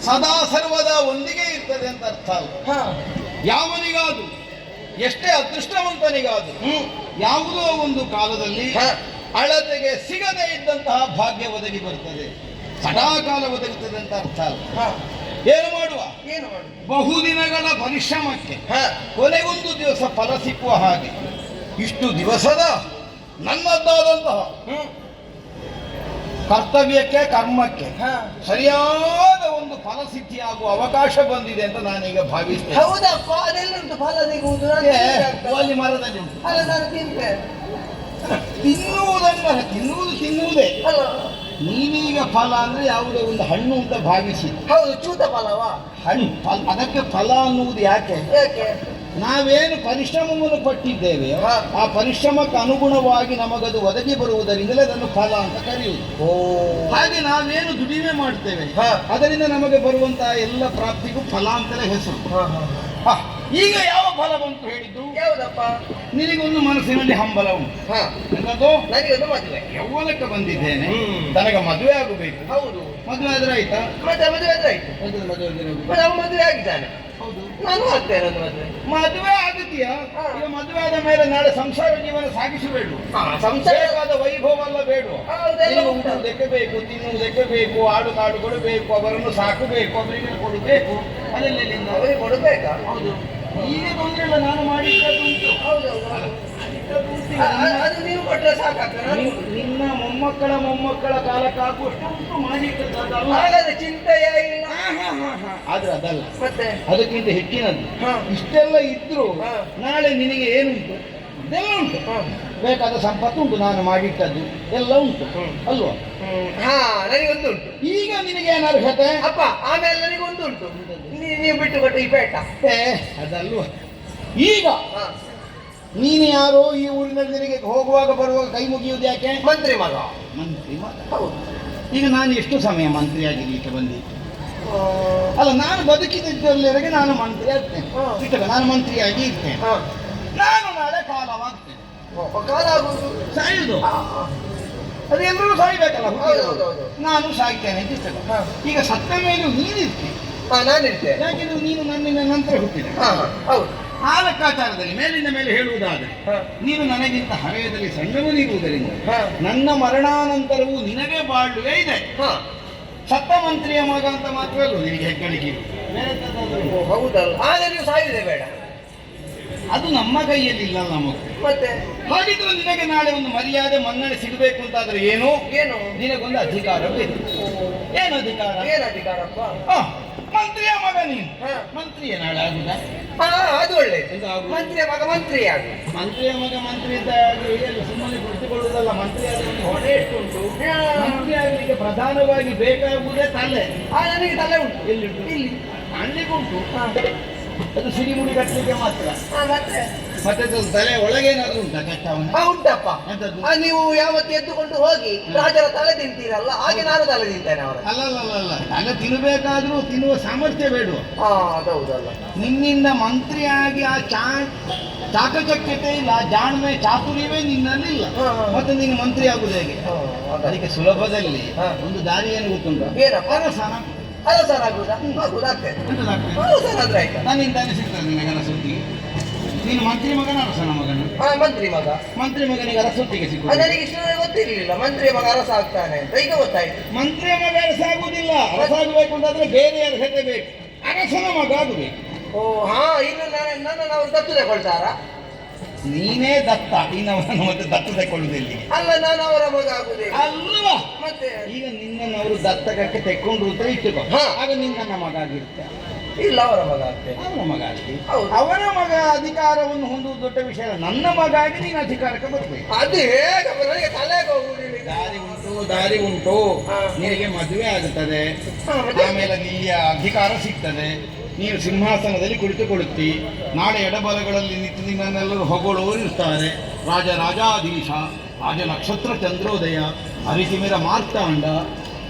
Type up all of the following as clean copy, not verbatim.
ಸದಾ ಸರ್ವದ ಒಂದಿಗೆ ಇರ್ತದೆ ಅಂತ ಅರ್ಥ ಅಲ್ಲ. ಯಾವನಿಗಾದು ಎಷ್ಟೇ ಅದೃಷ್ಟವಂತನಿಗಾದು ಯಾವುದೋ ಒಂದು ಕಾಲದಲ್ಲಿ ಅಳತೆಗೆ ಸಿಗದೇ ಇದ್ದಂತಹ ಭಾಗ್ಯ ಒದಗಿ ಬರ್ತದೆ, ಸದಾಕಾಲ ಒದಗುತ್ತದೆ ಅಂತ ಅರ್ಥ ಅಲ್ಲ. ಏನು ಮಾಡುವ ಬಹುದಿನಗಳ ಪರಿಶ್ರಮಕ್ಕೆ ಕೊನೆಗೊಂದು ದಿವಸ ಫಲ ಸಿಕ್ಕುವ ಹಾಗೆ ಇಷ್ಟು ದಿವಸದ ನನ್ನದ್ದಾದಂತಹ ಕರ್ತವ್ಯಕ್ಕೆ ಕರ್ಮಕ್ಕೆ ಸರಿಯಾದ ಒಂದು ಫಲ ಸಿದ್ಧಿಯಾಗುವ ಅವಕಾಶ ಬಂದಿದೆ ಅಂತ ನಾನೀಗ ಭಾವಿಸ್ತೇನೆ. ಹೌದಪ್ಪ, ಅದೆಲ್ಲುಂಟು ಫಲ ಸಿಗುವುದು. ಅಲ್ಲಿ ಮರದಲ್ಲಿ ಉಂಟು. ಅಲ್ಲ, ನಾನು ತಿಂತೆ. ತಿನ್ನುವುದೇ ನೀವೀಗ ಫಲ ಅಂದ್ರೆ ಯಾವುದೋ ಒಂದು ಹಣ್ಣು ಅಂತ ಭಾವಿಸಿ. ಹೌದು, ಚೂತ ಫಲವಾ? ಹಣ್ಣು ಅದಕ್ಕೆ ಫಲ ಅನ್ನುವುದು ಯಾಕೆ? ನಾವೇನು ಪರಿಶ್ರಮವನ್ನು ಪಟ್ಟಿದ್ದೇವೆ ಆ ಪರಿಶ್ರಮಕ್ಕೆ ಅನುಗುಣವಾಗಿ ನಮಗದು ಒದಗಿ ಬರುವುದರಿಂದಲೇ ಅದನ್ನು ಫಲ ಅಂತ ಕರೆಯುವುದು. ಹಾಗೆ ನಾವೇನು ದುಡಿಮೆ ಮಾಡ್ತೇವೆ ಅದರಿಂದ ನಮಗೆ ಬರುವಂತಹ ಎಲ್ಲ ಪ್ರಾಪ್ತಿಗೂ ಫಲ ಅಂತಲೇ ಹೆಸರು. ಈಗ ಯಾವ ಫಲ ಬಂತು ಹೇಳಿದ್ದು? ಯಾವುದಪ್ಪ? ನಿನಗೊಂದು ಮನಸ್ಸಿನಲ್ಲಿ ಹಂಬಲ ಉಂಟು. ನನಗೊಂದು ಮದುವೆ, ಯೌವನಕ್ಕೆ ಬಂದಿದ್ದೇನೆ, ನನಗೆ ಮದುವೆ ಆಗಬೇಕು. ಹೌದು, ಮದುವೆ ಆದ್ರೆ ಆಯ್ತಾ? ಮದುವೆ ಆದ್ರೆ ಆಯ್ತು. ಮದುವೆ ಆಗಿದ್ದಾನೆ. ಹೌದು, ನಾನು ಆಗ್ತೇನೆ. ಮದುವೆ ಆಗುತ್ತೀಯಾ? ಈಗ ಮದುವೆ ಆದ ಮೇಲೆ ನಾಳೆ ಸಂಸಾರ ಜೀವನ ಸಾಗಿಸಬೇಡು. ಸಂಸಾರವಾದ ವೈಭವ ಎಲ್ಲ ಬೇಡ. ಊಟಕ್ಕೆ ಬೇಕು, ತಿನ್ನುವುದಕ್ಕೆ ಬೇಕು, ಆಡು ಕಾಡು ಕೊಡಬೇಕು, ಅವರನ್ನು ಸಾಕಬೇಕು, ಅವರಿಗೆ ಕೊಡಬೇಕು. ಅದೆಲ್ಲಿಂದ ಅವರಿಗೆ ಕೊಡಬೇಕಾ? ಹೌದು. ಈಗ ತೊಂದರೆ ಇಲ್ಲ, ನಾನು ಮಾಡಿದ್ದದುಂಟು. ಅದು ನೀವು ಕೊಟ್ಟರೆ ಸಾಕಾಗ್ತದೆ. ನಿನ್ನ ಮೊಮ್ಮಕ್ಕಳ ಕಾಲಕ್ಕಾಗುವಷ್ಟು ಉಂಟು ಮಾಡಿಟ್ಟದ್ದಲ್ಲ. ಹಾಗಾದ್ರೆ ಚಿಂತೆಯೇ ಇಲ್ಲ. ಆದ್ರೆ ಅದಲ್ಲ, ಮತ್ತೆ ಅದಕ್ಕಿಂತ ಹೆಚ್ಚಿನದ್ದು. ಇಷ್ಟೆಲ್ಲ ಇದ್ರು ನಾಳೆ ನಿನಗೆ ಏನುಂಟು? ಇದೆಲ್ಲ ಉಂಟು, ಬೇಕಾದ ಸಂಪತ್ತು ಉಂಟು, ನಾನು ಮಾಡಿಟ್ಟದ್ದು ಎಲ್ಲ ಉಂಟು ಅಲ್ವಾ? ನನಗೊಂದು ಉಂಟು. ಈಗ ನಿನಗೆ ಏನು ಅರ್ಹತೆ? ಅಪ್ಪ, ಆಮೇಲೆ ನನಗೊಂದು ಉಂಟು, ನೀವು ಬಿಟ್ಟು ಕೊಟ್ಟು ಈ ಪೇಟ. ಅದಲ್ವ, ಈಗ ನೀನು ಯಾರೋ ಈ ಊರಿನಲ್ಲಿ ನಿನಗೆ ಹೋಗುವಾಗ ಬರುವಾಗ ಕೈ ಮುಗಿಯುವುದು ಯಾಕೆ? ಮಂತ್ರಿ ಮಗ. ಹೌದು. ಈಗ ನಾನು ಎಷ್ಟು ಸಮಯ ಮಂತ್ರಿ ಆಗಿರ್ಲಿಕ್ಕೆ ಬಂದಿದ್ದೆ? ಅಲ್ಲ, ನಾನು ಬದುಕಿದ್ದಲ್ಲಿವರೆಗೆ ನಾನು ಮಂತ್ರಿ ಆಗ್ತೇನೆ. ನಾನು ಮಂತ್ರಿಯಾಗಿ ಇರ್ತೇನೆ. ನಾನು ನಾಳೆ ಕಾಲವಾಗ್ತೇನೆ. ಕಾಲ ಆಗುವುದು ಸಾಯುವುದು, ಅದು ಎಲ್ಲರೂ ಸಾಯ್ಬೇಕಲ್ಲ. ನಾನು ಸಾಯ್ತೇನೆ ಅಂತ. ಈಗ ಸತ್ತ ಮೇಲೂ ನೀನಿರ್ತೀನಿ, ನಾನಿರ್ತೇನೆ. ಯಾಕೆಂದ್ರೆ ನೀನು ನನ್ನಿಂದ ನಂತರ ಹುಟ್ಟಿದೆ. ಹೌದು. ಆ ಲೆಕ್ಕಾಚಾರದಲ್ಲಿ ಮೇಲಿಂದ ಮೇಲೆ ಹೇಳುವುದಾದರೆ ನೀನು ನನಗಿಂತ ಹರೆಯದಲ್ಲಿ ಸಣ್ಣವನಿರುವುದರಿಂದ ನನ್ನ ಮರಣಾನಂತರವೂ ನಿನಗೆ ಬಾಳುವೆ ಇದೆ. ಸತ್ತ ಮಂತ್ರಿಯ ಮಗ ಅಂತ ಮಾತ್ರವಲ್ಲ ನಿನಗೆ ಹೆಗ್ಗಳಿಕೆ. ಹೌದಲ್ಲ, ಆದರೆ ನೀವು ಸಾಯುವುದೇ ಬೇಡ. ಅದು ನಮ್ಮ ಕೈಯಲ್ಲಿ ಇಲ್ಲ ನಮಗೆ. ಮತ್ತೆ ಹಾಗಿದ್ರೆ ನಿನಗೆ ನಾಳೆ ಒಂದು ಮರ್ಯಾದೆ ಮನ್ನಣೆ ಸಿಗಬೇಕು ಅಂತಾದ್ರೆ ಏನು? ನಿನಗೊಂದು ಅಧಿಕಾರ ಬೇಕು. ಏನು ಅಧಿಕಾರ? ಏನು ಅಧಿಕಾರಪ್ಪ? ಮಂತ್ರಿಯ ಮಗ ನೀನು. ಮಂತ್ರಿಯ ನಾಳೆ ಆಗುದ? ಅದು ಒಳ್ಳೆಯದು. ಮಂತ್ರಿಯ ಮಗ ಮಂತ್ರಿ ಆಗ. ಮಂತ್ರಿಯ ಮಗ ಮಂತ್ರಿ ಅಂತ ಸುಮ್ಮನೆ ಕುಳಿತುಕೊಳ್ಳುವುದಲ್ಲ. ಮಂತ್ರಿ ಆದ್ರೆ ಹೊಣೆ ಎಷ್ಟು ಉಂಟು? ಮಂತ್ರಿ ಆಗಲಿಕ್ಕೆ ಪ್ರಧಾನವಾಗಿ ಬೇಕಾಗುವುದೇ ತಲೆ. ನನಗೆ ತಲೆ ಉಂಟು. ಎಲ್ಲಿಂಟು? ಇಲ್ಲಿ ಕಾಣ್ಲಿಕ್ಕುಂಟು. ಅದು ಸಿಡಿಮುಡಿ ಕಟ್ಟಲಿಕ್ಕೆ ಮಾತ್ರ. ಮತ್ತೆ ತಲೆ ಒಳಗೇನಾದ್ರೂ ಉಂಟಾ ಕಟ್ಟವನು? ಉಂಟಪ್ಪ. ನೀವು ಯಾವತ್ತು ಎದ್ದುಕೊಂಡು ಹೋಗಿ ರಾಜರ ತಲೆ ತಿಂತೀರಲ್ಲ, ಹಾಗೆ ನಾನು ತಲೆ ತಿಂತೇನೆ ಅವರ. ಅಲ್ಲ, ತಲೆ ತಿನ್ನಬೇಕಾದ್ರೂ ತಿನ್ನುವ ಸಾಮರ್ಥ್ಯ ಬೇಡ. ಹೌದಲ್ಲ, ನಿನ್ನಿಂದ ಮಂತ್ರಿಯಾಗಿ ಆ ಚಾಕಚಕ್ಯತೆ ಇಲ್ಲ, ಜಾಣ್ಮೆ ಚಾತುರ್ಯವೇ ನಿನ್ನಲ್ಲಿಲ್ಲ. ಮತ್ತೆ ನೀನು ಮಂತ್ರಿ ಆಗುದು ಹೇಗೆ? ಅದಕ್ಕೆ ಸುಲಭದಲ್ಲಿ ಒಂದು ದಾರಿಯನ್ನು ಗೊತ್ತುಂಟು. ನನ್ನಿಂದ ಸಿಗ್ತದೆ ನಿನಗೆ ಅರಸೊತ್ತಿಗೆ. ನೀನು ಮಂತ್ರಿ ಮಗನ ಅರಸನ ಮಗನ? ಮಂತ್ರಿ ಮಗನಿಗೆ ಅರಸೊತ್ತಿಗೆ ಸಿಗ್ತದೆ. ನನಗೆ ಇಷ್ಟು ಗೊತ್ತಿರಲಿಲ್ಲ ಮಂತ್ರಿ ಮಗ ಅರಸ ಆಗ್ತಾನೆ ಅಂತ, ಈಗ ಗೊತ್ತಾಯ್ತು. ಮಂತ್ರಿಯ ಮಗ ಅರಸ ಆಗುವುದಿಲ್ಲ. ಅರಸ ಆಗಬೇಕು ಅಂತಾದ್ರೆ ಬೇರೆ ಅರ್ಹತೆ ಬೇಕು, ಅರಸನ ಮಗ ಆಗಬೇಕು. ಇನ್ನು ನನ್ನನ್ನು ಅವರು ದತ್ತು ತಗೊಳ್ತಾರ? ನೀನೇ ದತ್ತ, ಇನ್ನವರನ್ನು ಮತ್ತೆ ದತ್ತು ತಗೊಳ್ಳುವುದಿಲ್ಲ. ಅಲ್ಲ, ನಾನು ಅವರ ಮಗ ಆಗುದೇ ಅಲ್ವಾ? ಮತ್ತೆ ಈಗ ನಿನ್ನನ್ನು ಅವರು ದತ್ತಕಕ್ಕೆ ತೆಕ್ಕೊಂಡ್ರು ಅಂತ ಇಟ್ಟುಕೋ, ಆಗ ನಿನ್ನ ಮಗ ಆಗಿರುತ್ತೆ. ಇಲ್ಲ ಅವರ ಮಗ ಆಗ್ತೇನೆ. ಅವನ ಮಗ ಆಗಿ ಹೌದು. ಅವನ ಮಗ ಅಧಿಕಾರವನ್ನು ಹೊಂದುವುದು ದೊಡ್ಡ ವಿಷಯ ಅಲ್ಲ. ನನ್ನ ಮಗ ಆಗಿ ನೀನು ಅಧಿಕಾರಕ್ಕೆ ಬರಬೇಕು. ಅದು ಹೇಗೆ ನನಗೆ ತಲೆಗೆ ಹೋಗುವುದಿಲ್ಲ. ದಾರಿ ಉಂಟು ಹಾ. ನಿನಗೆ ಮದುವೆ ಆಗುತ್ತದೆ, ಮತ್ತೆ? ಆಮೇಲೆ ನಿಲ್ಲಿಯ ಅಧಿಕಾರ ಸಿಗ್ತದೆ, ನೀನು ಸಿಂಹಾಸನದಲ್ಲಿ ಕುಳಿತುಕೊಳ್ಳುತ್ತಿ. ನಾಳೆ ಎಡಬಲಗಳಲ್ಲಿ ನಿಂತು ನಿನ್ನನ್ನೆಲ್ಲರೂ ಹೊಗಳೋರು ಇರ್ತಾರೆ. ರಾಜಾಧೀಶ, ರಾಜ ನಕ್ಷತ್ರ ಚಂದ್ರೋದಯ, ಹರಿತಿಮಿರ ಮಾರ್ತಾಂಡ,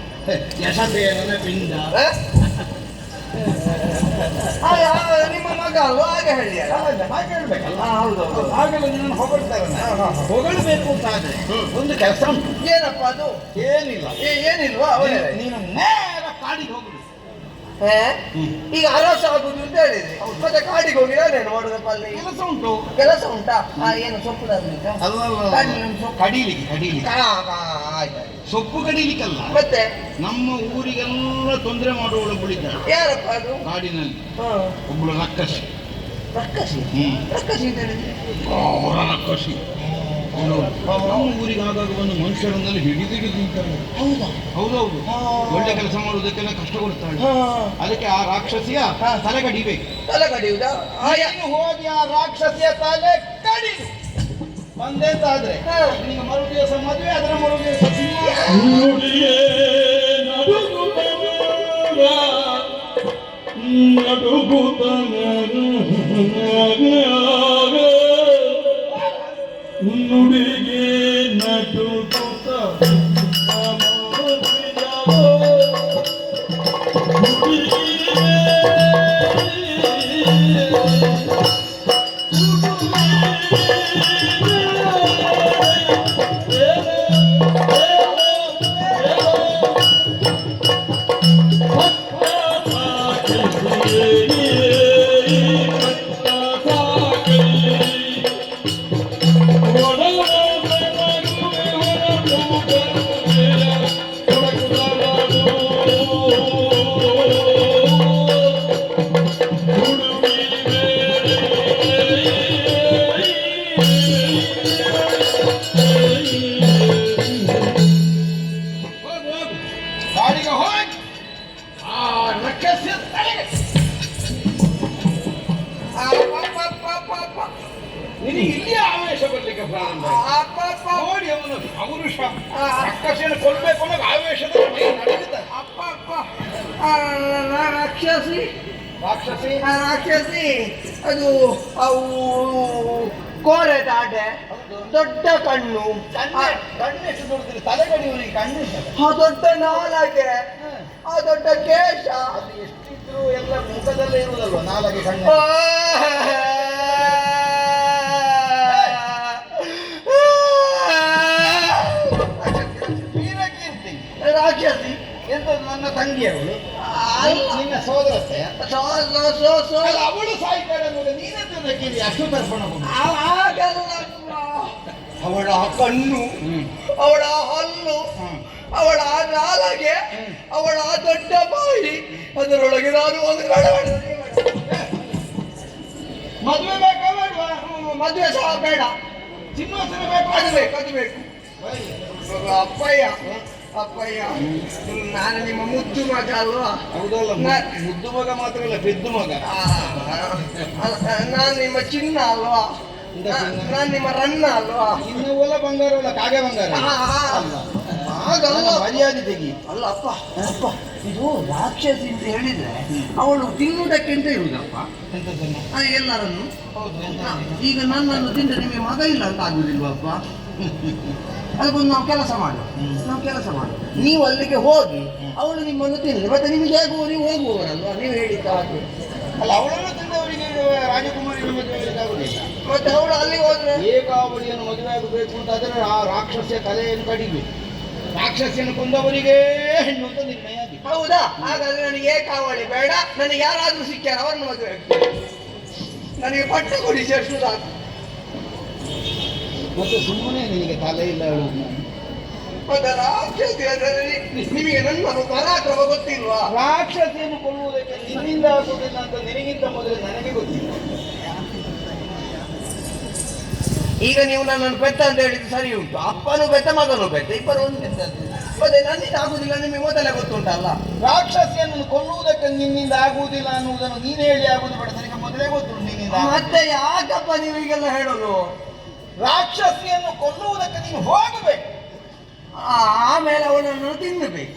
ಯಶಸೇನನ ಪಿಂಡ. ನಿಮ್ಮ ಮಗ ಅಲ್ವಾ ಹಾಗೆ ಹೇಳಿ. ಹಾಗೆ ಹೇಳ್ಬೇಕಲ್ಲ. ಹೌದು ಹಾಗೆಲ್ಲ ನಿನ್ನನ್ನು ಹೊಗಳ್ತಾರೆ. ಹೊಗಳಬೇಕು ಅಂತ ಆದ್ರೆ ಒಂದು ಕೆಲಸ ಉಂಟು. ಏನಪ್ಪ ಅದು? ಏನಿಲ್ಲ, ಏನಿಲ್ವಾ ಅವರೇ? ನೀನು ನೇರ ಕಾಡಿಗೆ ಹೋಗುದು. ಈಗ ಅರಸ ಆಗುದು ಅಂತ ಹೇಳಿದ್ರಿ, ಮತ್ತೆ ಕಾಡಿಗೆ ಹೋಗಿ ನಾನೇನು ಮಾಡುದಪ್ಪ ಅಲ್ಲಿ? ಕೆಲಸ ಉಂಟು. ಕೆಲಸ ಉಂಟಾ? ಏನು ಸೊಪ್ಪು ತರ್ಲಿಕ್ಕೆ? ಕಡೀಲಿಕ್ಕೆ ಆಯ್ತು. ಸೊಪ್ಪು ಕಡೀಲಿಕ್ಕಲ್ಲ, ಮತ್ತೆ ನಮ್ಮ ಊರಿಗೆಲ್ಲ ತೊಂದರೆ ಮಾಡುವವಳೊಬ್ಬಳಿದ್ದಾಳೆ ಯಾರಪ್ಪ ಅದು? ಕಾಡಿನಲ್ಲಿ. ಒಬ್ಬಳು ರಕ್ಕಸಿ. ರಕ್ಕಸಿ? ರಕ್ಕಸಿ ಅಂತ ಹೇಳಿದ್ರೆ ಅವರ ರಕ್ಕಸಿ ನಮ್ಮ ಊರಿಗೆ ಆಗಾಗ ಒಂದು ಮನುಷ್ಯರನ್ನೆಲ್ಲ ಹಿಡಿದಿಡಿ ತಿಂತಾರೆ. ಹೌದಾ? ಹೌದೌದು. ಒಳ್ಳೆ ಕೆಲಸ ಮಾಡುವುದಕ್ಕೆಲ್ಲ ಕಷ್ಟ ಕೊಡ್ತಾಳೆ. ಅದಕ್ಕೆ ಆ ರಾಕ್ಷಸಿಯ ತಲೆ ಕಡಿಬೇಕು. ತಲೆ ಕಡಿಯುವುದಾ? ಹೋಗಿ ಆ ರಾಕ್ಷಸಿಯ ತಲೆ ಕಡಿದು ಬಂದೆಂತಾದ್ರೆ ನಿಮಗೆ ಮರು ದಿವಸ ಮದುವೆ, ಅದರ ಮರು ದಿವಸ ನುಡಿಗೆ ನಟುಕುತ ಕಾಡಿಗೆ ಹೋಗಿ ಆ ರಾಕ್ಷಸಿಯ ತಲೆಗೆ. ನಿನಗೆ ಇಲ್ಲಿ ಆವೇಶ ಬರ್ಲಿಕ್ಕೆ ಪ್ರಾರಂಭ ನೋಡಿ. ಅವನು ಪೌರುಷ ರಾಕ್ಷಸಿಯನ್ನು ಕೊಲ್ಲಬೇಕು ಅನ್ನೋ ಆವೇಶದಲ್ಲಿ ಮೈ ನಡುಗುತ್ತದೆ. ರಾಕ್ಷಸಿ ರಾಕ್ಷಸಿ ರಾಕ್ಷಸಿ ಅದು ಅವು ಕೋರೆ ತಾಟೆ, ದೊಡ್ಡ ಕಣ್ಣು, ಕಣ್ಣೆಷ್ಟು ದೊಡ್ಡದಿಲ್ಲ, ತಲೆ ಕಡಿಯುವವರಿಗೆ ಕಣ್ಣೆಷ್ಟು, ಆ ದೊಡ್ಡ ನಾಲಗೆ, ಆ ದೊಡ್ಡ ಕೇಶ. ಅದು ಎಷ್ಟಿದ್ರು ಎಲ್ಲ ಮುಖದಲ್ಲೇ ಇರುವುದಲ್ವ ನಾಲಗೆ ಕಣ್ಣು. ರಾಕ್ಷಸಿ ಎಂತದ್ದು ನನ್ನ ತಂಗಿ ಅವಳು? ನಿನ್ನ ಸೋದರತ್ತೆ? ಅವಳು ಸಾಯ್ತಾಳೆ ಅನ್ನೋದು ನೀನೆಂತದಕ್ಕಿದೆ ಅಷ್ಟು ತರ್ಪಣ? ಅವಳ ಕಣ್ಣು, ಅವಳ ಹಲ್ಲು, ಅವಳ ನಾಲಗೆ, ಅವಳ ದೊಡ್ಡ ಬಾಯಿ, ಅದರೊಳಗೆ ನಾನು ಒಂದು ಮದುವೆ ಬೇಕಾ ಬೇಡವಾ? ಮದುವೆ ಸಹ ಬೇಡ, ಸಿಂಹಾಸನ ಬೇಕು. ಅದು ಬೇಕು, ಅದು ಬೇಕು. ಅಪ್ಪಯ್ಯ ಅಪ್ಪಯ್ಯ, ನಾನು ನಿಮ್ಮ ಮುದ್ದು ಮಗ ಅಲ್ವಾ? ಹೌದಲ್ಲ, ಮುದ್ದು ಮಗ ಮಾತ್ರ ಅಲ್ಲ, ಪೆದ್ದು ಮಗ. ನಾನು ನಿಮ್ಮ ಚಿನ್ನ ಅಲ್ವಾ? ನಾನು ನಿಮ್ಮ ರನ್ನ ಅಲ್ವಾ? ಇನ್ನೆಲ್ಲ ಬಂಗಾರ ಅಲ್ಲ, ಕಾಗೆ ಬಂಗಾರ. ಹಾಗಲ್ಲ, ಮರ್ಯಾದೆ ತೆಗಿ. ಅಲ್ಲ ಅಪ್ಪ, ಅಪ್ಪ ಇದು ರಾಕ್ಷಸಿ ಅಂತ ಹೇಳಿದ್ರೆ ಅವಳು ತಿನ್ನುವುದಕ್ಕಿಂತ ಇರುವುದಪ್ಪ ಎಲ್ಲರನ್ನು. ಈಗ ನನ್ನನ್ನು ತಿಂದ್ರೆ ನಿಮಗೆ ಮಗ ಇಲ್ಲ ಅಂತ ಆಗುದಿಲ್ವಪ್ಪ? ಅದಕ್ಕೊಂದು ನಾವು ಕೆಲಸ ಮಾಡುವ, ನೀವು ಅಲ್ಲಿಗೆ ಹೋಗಿ ಅವಳು ನಿಮ್ಮನ್ನು ತಿಂದ್ರೆ ಮತ್ತೆ ನಿಮಗೆ ಹೇಗುವ, ನೀವು ಹೋಗುವವರಲ್ವಾ? ನೀವು ಹೇಳಿದ್ದ ಹಾಗೆ. ಅಲ್ಲ, ಅವಳನ್ನು ತಿಂದವರಿಗೆ ರಾಜಕುಮಾರಿ ಮದುವೆ ಆಗುದಿಲ್ಲ. ಮತ್ತೆ ಅವಳು ಅಲ್ಲಿ ಹೋದ್ರೆ ಏಕಾವಳಿಯನ್ನು ಮದುವೆ ಆಗಬೇಕು ಅಂತಾದ್ರೆ ಆ ರಾಕ್ಷಸಿಯ ತಲೆಯನ್ನು ಕಡಿಬೇಕು. ರಾಕ್ಷಸಿಯನ್ನು ಕೊಂದವರಿಗೆ ಹೆಣ್ಣು ಅಂತ ನಿರ್ಣಯ ಆಗಿದೆ. ಹೌದಾ? ಹಾಗಾದ್ರೆ ನನಗೆ ಏಕಾವಳಿ ಬೇಡ, ನನಗೆ ಯಾರಾದ್ರೂ ಸಿಕ್ಕ್ಯಾರ ಅವರನ್ನು ಮದುವೆ ಆಗ್ತದೆ. ನನಗೆ ಪಟ್ಟ ಕೊಡಿಸಿ ಅಷ್ಟು ಸಾಕು. ಮತ್ತೆ ಸುಮ್ಮನೆ ನಿನಗೆ ತಲೆ ಇಲ್ಲ ಹೇಳುದು. ಮತ್ತೆ ರಾಕ್ಷಸಿ ನಿಮಗೆ ನನ್ನ ಪರಾಕ್ರಮ ಗೊತ್ತಿಲ್ವಾ? ರಾಕ್ಷಸಿಯನ್ನು ಕೊಲ್ಲುವುದಕ್ಕೆ ನಿನ್ನಿಂದ ಆಗುವುದಿಲ್ಲ ಅಂತ ನಿನಗಿಂತ ಮೊದಲು ನನಗೆ ಗೊತ್ತಿಲ್ಲ. ಈಗ ನೀವು ನನ್ನನ್ನು ಪೆತ್ತ ಅಂತ ಹೇಳಿದ್ದು ಸರಿ ಉಂಟು. ಅಪ್ಪನೂ ಪೆತ್ತ, ಮಗನೂ ಪೆತ್ತ, ಇಬ್ಬರು ಒಂದು ಪೆತ್ತ. ಮತ್ತೆ ನನ್ನಿಂದ ಆಗುದಿಲ್ಲ ನಿಮಗೆ ಮೊದಲೇ ಗೊತ್ತುಂಟಲ್ಲ. ರಾಕ್ಷಸಿಯನ್ನು ಕೊಲ್ಲುವುದಕ್ಕೆ ನಿನ್ನಿಂದ ಆಗುವುದಿಲ್ಲ ಅನ್ನುವುದನ್ನು ನೀನು ಹೇಳಿ ಆಗುವುದು ಬೇಡ, ನನಗೆ ಮೊದಲೇ ಗೊತ್ತು ನಿನ್ನಿಂದ. ಮತ್ತೆ ಯಾಕಪ್ಪ ನೀವು ಈಗೆಲ್ಲ ಹೇಳೋದು? ರಾಕ್ಷಸಿಯನ್ನು ಕೊಲ್ಲುವುದಕ್ಕೆ ನೀನು ಹೋಗಬೇಕು, ಆಮೇಲೆ ಅವನನ್ನು ತಿನ್ನಬೇಕು.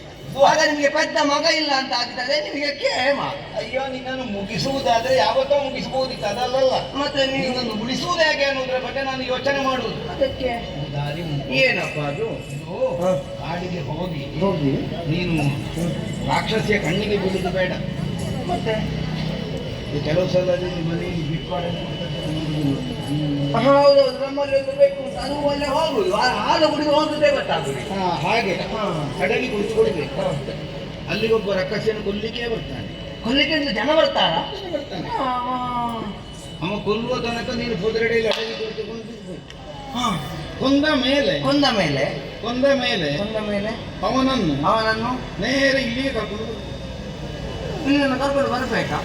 ಆಗ ನಿಮಗೆ ಪೆದ್ದ ಮಗ ಇಲ್ಲ ಅಂತ ಆಗ್ತದೆ, ನಿಮಗೆ ಕೇಮ. ಅಯ್ಯೋ, ನಿನ್ನನ್ನು ಮುಗಿಸುವುದಾದ್ರೆ ಯಾವತ್ತೋ ಮುಗಿಸಬಹುದಿತ್ತು, ಅದಲ್ಲಲ್ಲ. ಮತ್ತೆ ನಿನ್ನನ್ನು ಉಳಿಸುವುದು ಹೇಗೆ ಅನ್ನೋದ್ರ ಬಗ್ಗೆ ನಾನು ಯೋಚನೆ ಮಾಡುವುದು. ಅದಕ್ಕೆ ದಾರಿ ಉಂಟು. ಏನಪ್ಪ ಅದು? ಕಾಡಿಗೆ ಹೋಗಿ ಹೋಗಿ ನೀನು ರಾಕ್ಷಸಿಯ ಕಣ್ಣಿಗೆ ಬೀಳುದು ಬೇಡ. ಮತ್ತೆ ಕೆಲವು ಸಲ ಮನೆಯಲ್ಲಿ ಬಿಟ್ಪಾಡನ್ನು ಹೌದೌದು, ನಮ್ಮಲ್ಲಿ ಒಂದು ಬೇಕು ಅಂತ ಅದು ಒಳ್ಳೆ ಹೋಗುದು, ಹಾಲು ಕುಡಿದು ಹೋಗುದೇ ಗೊತ್ತಾಗುದು. ಹಾಗೆ ಕಡೆಗೆ ಕುಳಿತುಕೊಳ್ಬೇಕು. ಅಲ್ಲಿಗೊಬ್ಬ ರಕ್ಕಸಿಯನ್ನು ಕೊಲ್ಲಿಕ್ಕೆ ಬರ್ತಾನೆ. ಕೊಲ್ಲಿಕ್ಕೆ ಜನ ಬರ್ತಾರ? ಬರ್ತಾನೆ. ಅವ ಕೊಲ್ಲುವ ತನಕ ನೀನು ಕುದುರೆಡೆಯಲ್ಲಿ ಅಡಗಿ ಕುಳಿತುಕೊಂಡು ಕೊಂದ ಮೇಲೆ ಅವನನ್ನು ನೇರ ಇಲ್ಲಿಗೆ ಕರ್ಕೊಂಡು ಇಲ್ಲಿನ ಕರ್ಕೊಂಡು ಬರ್ಬೇಕಾ?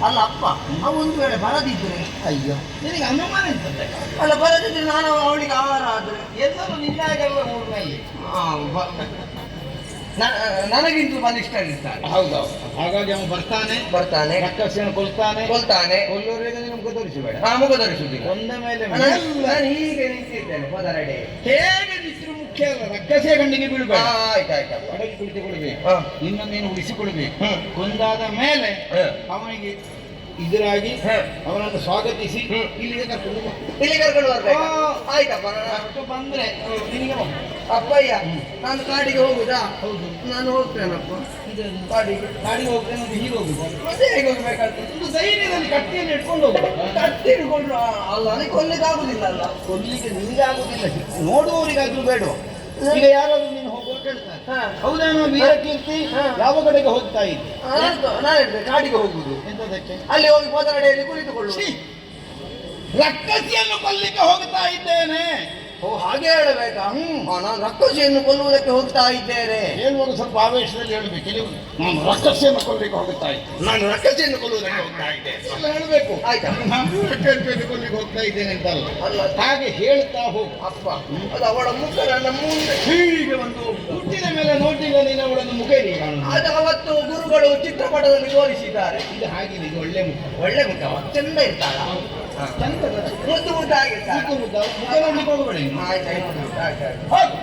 ಅಲ್ಲ ಅಪ್ಪ, ಅವ ಒಂದು ವೇಳೆ ಬರದಿದ್ರೆ? ಅಯ್ಯೋ, ನಿನಗೆ ಅನುಮಾನ ಇರ್ತದೆ. ಅಲ್ಲ, ಬರದಿದ್ರೆ ನಾನು ಅವಳಿಗೆ ಆಹಾರ ಆದ್ರೆ ಎಲ್ಲರೂ ನಿನ್ನಾಗೆಲ್ಲ ಊರಿನಲ್ಲಿ ನನಗಿಂತೂ ಬಲಿಷ್ಠ ಇರ್ತಾರೆ. ಹೌದೌದು. ಹಾಗಾಗಿ ಅವನು ಬರ್ತಾನೆ, ರಕ್ಕಸಿಯನ್ನು ಕೊಲ್ತಾನೆ. ಕೊಲ್ಲೋರಿಗೆ ನೀನು ಮುಖ ತೋರಿಸಬೇಡ. ಮುಖ ತೋರಿಸುವುದಿಲ್ಲ. ಒಂದ ಮೇಲೆ ನಾನು ಹೀಗೆ ನಿಂತಿದ್ದೇನೆ ಮೊದಲಡೆ. ಹೇಗೆ ನಿಂತರೂ ಮುಖ್ಯ ಅಲ್ಲ, ರಕ್ಕಸಿಯ ಕಣ್ಣಿಗೆ ಬೀಳ್ಬೇಡ. ಆಯ್ತಾಯ್ತಪ್ಪ. ಅಡಗಿ ಕುಳಿತುಕೊಳ್ಬೇಕು, ನಿನ್ನನ್ನು ನೀನು ಉಳಿಸಿಕೊಳ್ಬೇಕು. ಕೊಂದಾದ ಮೇಲೆ ಅವನಿಗೆ ಎದುರಾಗಿ ಅವನನ್ನು ಸ್ವಾಗತಿಸಿ ಇಲ್ಲಿಗೆ ಕರ್ಕೊಂಡು ಬರ್ಬೇಕು. ಆಯ್ತಪ್ಪ. ಅಷ್ಟು ಬಂದ್ರೆ ನಿನಗೆ ಅಪ್ಪಯ್ಯ, ನಾನು ಕಾಡಿಗೆ ಹೋಗುದಾ? ಹೌದು, ನಾನು ಹೋಗ್ತೇನಪ್ಪ ಕಾಡಿಗೆ ಹೋಗ್ತೇನೆ. ಹೀಗೆ ಹೋಗುದು, ಮತ್ತೆ ಹೇಗೆ ಹೋಗ್ಬೇಕಾಗ್ತದೆ? ಒಂದು ಧೈರ್ಯದಲ್ಲಿ ಕಟ್ಟಿಯನ್ನು ಇಟ್ಕೊಂಡು ಹೋಗುದು. ಕಟ್ಟಿ ಹಿಡ್ಕೊಂಡ್ರು ಅಲ್ಲ, ನನಗೆ ಕೊಲ್ಲಿಕ್ಕೆ ಆಗುದಿಲ್ಲ ಅಲ್ಲ. ಕೊಲ್ಲಿಕ್ಕೆ ನಿನಗೆ ಆಗುದಿಲ್ಲ, ನೋಡುವವರಿಗಾದ್ರೂ ಬೇಡ. ಈಗ ಯಾರಾದ್ರೂ ನೀನು ಹೋಗುವ ಕೇಳ್ತಾರೆ, ಹೌದೇನೋ ವೀರಕೀರ್ತಿ, ಯಾವ ಕಡೆಗೆ ಹೋಗ್ತಾ ಇದ್ದೆ? ನಾನು ಹೇಳಿದೆ ಕಾಡಿಗೆ ಹೋಗುದು. ಎಂತದಕ್ಕೆ? ಅಲ್ಲಿ ಹೋಗಿ ಮೊದಲಡೆಯಲ್ಲಿ ಕುಳಿತುಕೊಳ್ಳುವುದು. ರಕ್ಕಸಿಯನ್ನು ಕೊಲ್ಲಿಕ್ಕೆ ಹೋಗ್ತಾ ಇದ್ದೇನೆ. ಓ, ಹಾಗೆ ಹೇಳಬೇಕಾ? ನಾನು ರಕ್ಕಸಿಯನ್ನು ಕೊಲ್ಲುವುದಕ್ಕೆ ಹೋಗ್ತಾ ಇದ್ದೇನೆ. ಹೇಳುವಾಗ ಸ್ವಲ್ಪ ಆವೇಶದಲ್ಲಿ ಹೇಳ್ಬೇಕು. ನಾನು ರಕ್ಕಸಿಯನ್ನು ಕೊಲ್ಲಿಕ್ಕೆ ಹೋಗ್ತಾ ಇದ್ದೆ ಎಲ್ಲ ಹೇಳ್ಬೇಕು. ಆಯ್ತಾ? ಕೊಲ್ಲಿಕ್ಕೆ ಹೋಗ್ತಾ ಇದ್ದೇನೆ ಅಂತಲ್ಲ, ಹಾಗೆ ಹೇಳ್ತಾ ಹೋಗು. ಅಪ್ಪ, ಅದು ಅವಳ ಮುಖ ನನ್ನ ಮುಂದೆ ಹೀಗೆ ಒಂದು ಹುಟ್ಟಿದ ಮೇಲೆ ನೋಡಿಲ್ಲ ನೀನು ಅವಳನ್ನು ಮುಖ ಇದೆ. ಅದು ಅವತ್ತು ಗುರುಗಳು ಚಿತ್ರಪಟದಲ್ಲಿ ತೋರಿಸಿದ್ದಾರೆ. ಇದು ಹಾಗಿದೆ, ಇದು ಒಳ್ಳೆ ಮುಖ. ಒಳ್ಳೆ ಮುಖ, ಚಂದ ಇರ್ತಾಳ, ಮುದ್ದು ಮುದ್ದಾಗಿರ್ತಾಳ. ಮುಖ ನೋಡ್ಲಿಕ್ಕೆ ಹೋಗಬೇಡ. ಆಯ್ತಾಯ್ತು. ಹೋಗು.